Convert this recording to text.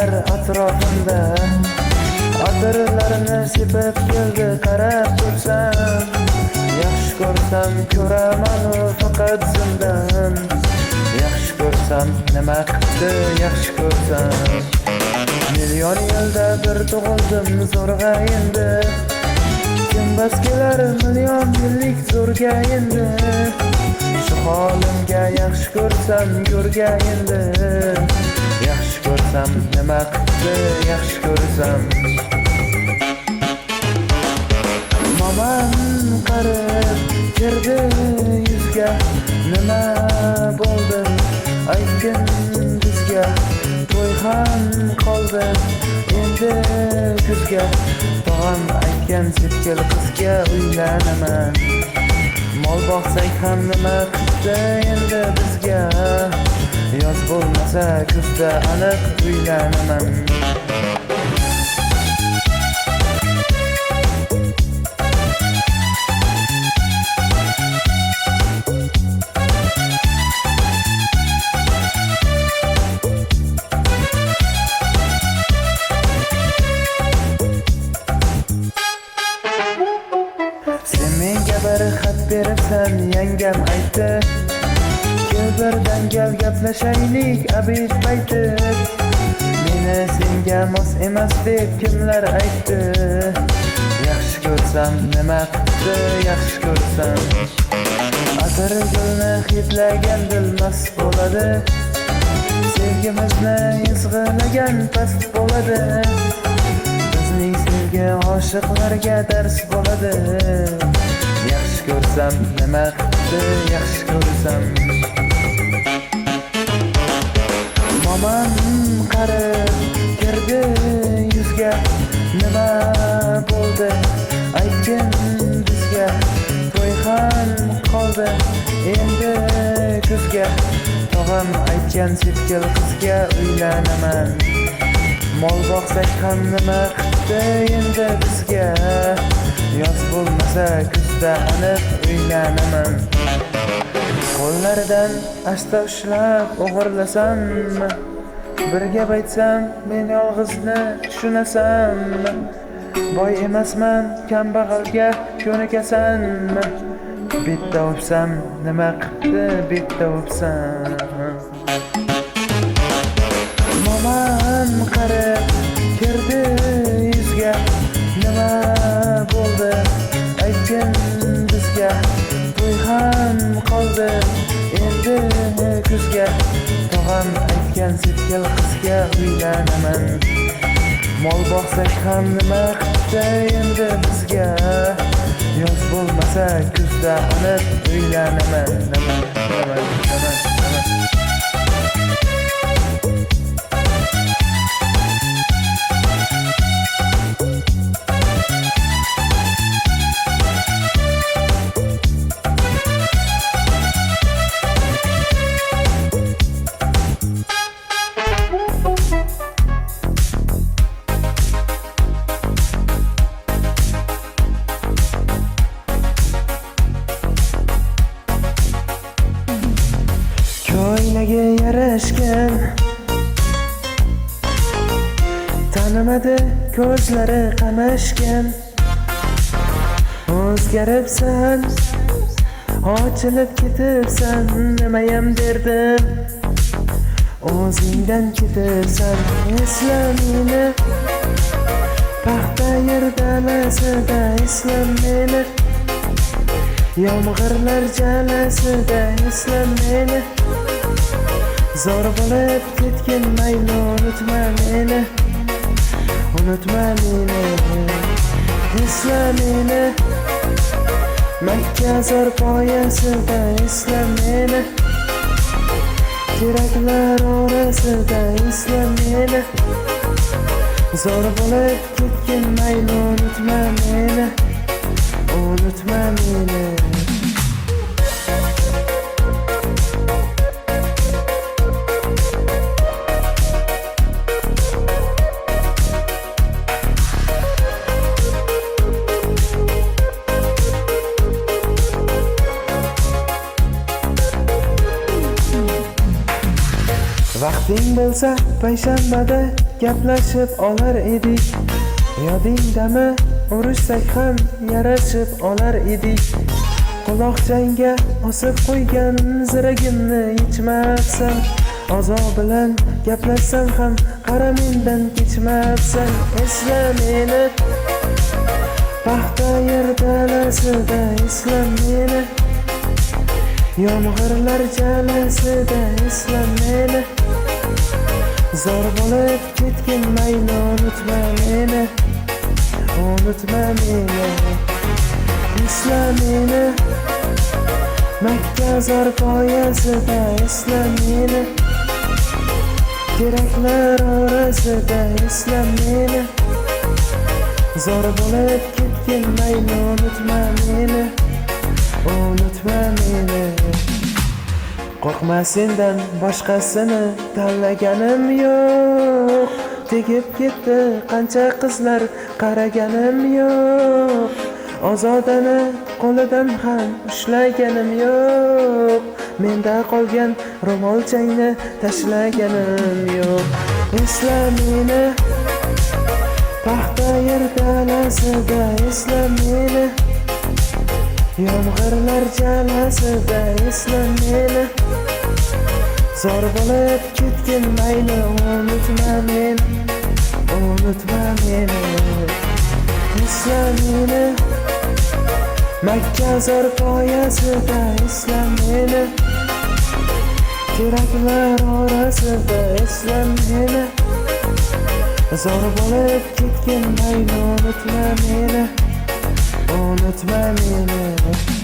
gullar atrofimda, atirlarni sepib keldi qarab tursam, yaxshi ko'rsam ko'raman faqat zindan, yaxshi ko'rsam nima qildi yaxshi ko'rsam. Million yilda bir tug'ildim zo'rg'a endi, kim bas kelar million yillik zo'rga endi. Shu holimga yaxshi ko'rsam go'rga endi, yaxshi ko'rsam nima qildi yaxshi ko'rsam. Momam qarib kirdi yuzga, nima bo'ldi aytgin bizga. To'y ham qoldi endi kuzga, tog'am aytgan sepkil qizga uylanaman. Mol boqsak ham nima qildi endi bizga, yoz bo'lmasa kuzda aniq uylanaman. Bir xat beribsan yangam aytdi, kel birdan gal gaplashaylik abid payti. Meni senga mos emas deb kimlar aytdi, yaxshi ko'rsam nima qildi yaxshi ko'rsam. Atir gulni hidlagan dil mast bo'ladi, sevgimizni izg'ilagan past bo'ladi. Bizning sevgi oshiqlarga dars bo'ladi, yaxshi ko'rsam nima qildi yaxshi ko'rsam. Momam qarib kirdi yuzga, nima bo'ldi aytgin bizga. To'y ham qoldi endi kuzga, tog'am aytgan sepkil qizga uylanaman. Mol boqsak ham nima qildi endi bizga, yoz bo'lmasa kuzda aniq uylanaman. Qo'llaridan asta ushlab o'g'irlasammi, bir gap aytsam men yolg'izni tushunasanmi. Boy emasman kambag'alga ko'nikasanmi, bitta o'psam nima qildi bitta o'psam. Momam qarib kirdi yuzga, nima bo'ldi aytgin bizga. To'y ham qoldi endi kuzga, tog'am aytgan sepkil qizga uylanaman. Mol boqsak ham nima qildi endi bizga, yoz bo'lmasa kuzda aniq uylanaman. Ko'ylaga yarashgan tanimadi ko'zlari qamashgan. O'zgaribsan, ochilib ketibsan, nimayam derdim. O'zingdan ketibsan, esla meni, paxta yer dalasida esla meni, yomg'irlar jalasida esla meni. Zo'r bo'lib ketgin mayli unutma meni, unutma meni, esla meni. Makka zo'r poyasida esla meni, keraklar orasida esla meni. Zo'r bo'lib ketgin mayli unutma meni, unutma meni. Vaqting bo'lsa payshanbada gaplashib olar edik. Yodingdami, urushsak ham yarashib olar edik. Quloqchangga osib qo'ygan ziragimni yechmabsan. Azob bilan gaplashsam ham qara mendan kechmabsan. Esla meni paxta yer dalasida, esla meni yomg'irlar jalasida, esla meni zor bo'lib ketgin mayli, unutma meni, unutma meni. Esla meni Makka zor poyasida, esla meni teraklar orasida, esla meni zor bo'lib ketgin mayli, unutma meni, unutma meni. Qo'rqma, sendan boshqasini tanlaganim yo'q. Tegib ketdi qancha qizlar, qaraganim yo'q. Ozodani qo'lidan ham ushlaganim yo'q. Menda qolgan ro'molchangni tashlaganim yo'q. Esla meni paxta yer dalasida, esla meni yomg'irlar jalasida, esla meni zor bo'lib ketgin mayli, unutma meni, unutma meni. Esla meni Makka zor poyasida, esla meni teraklar orasida, esla meni zor bo'lib ketgin mayli, unutma meni, unutma meni.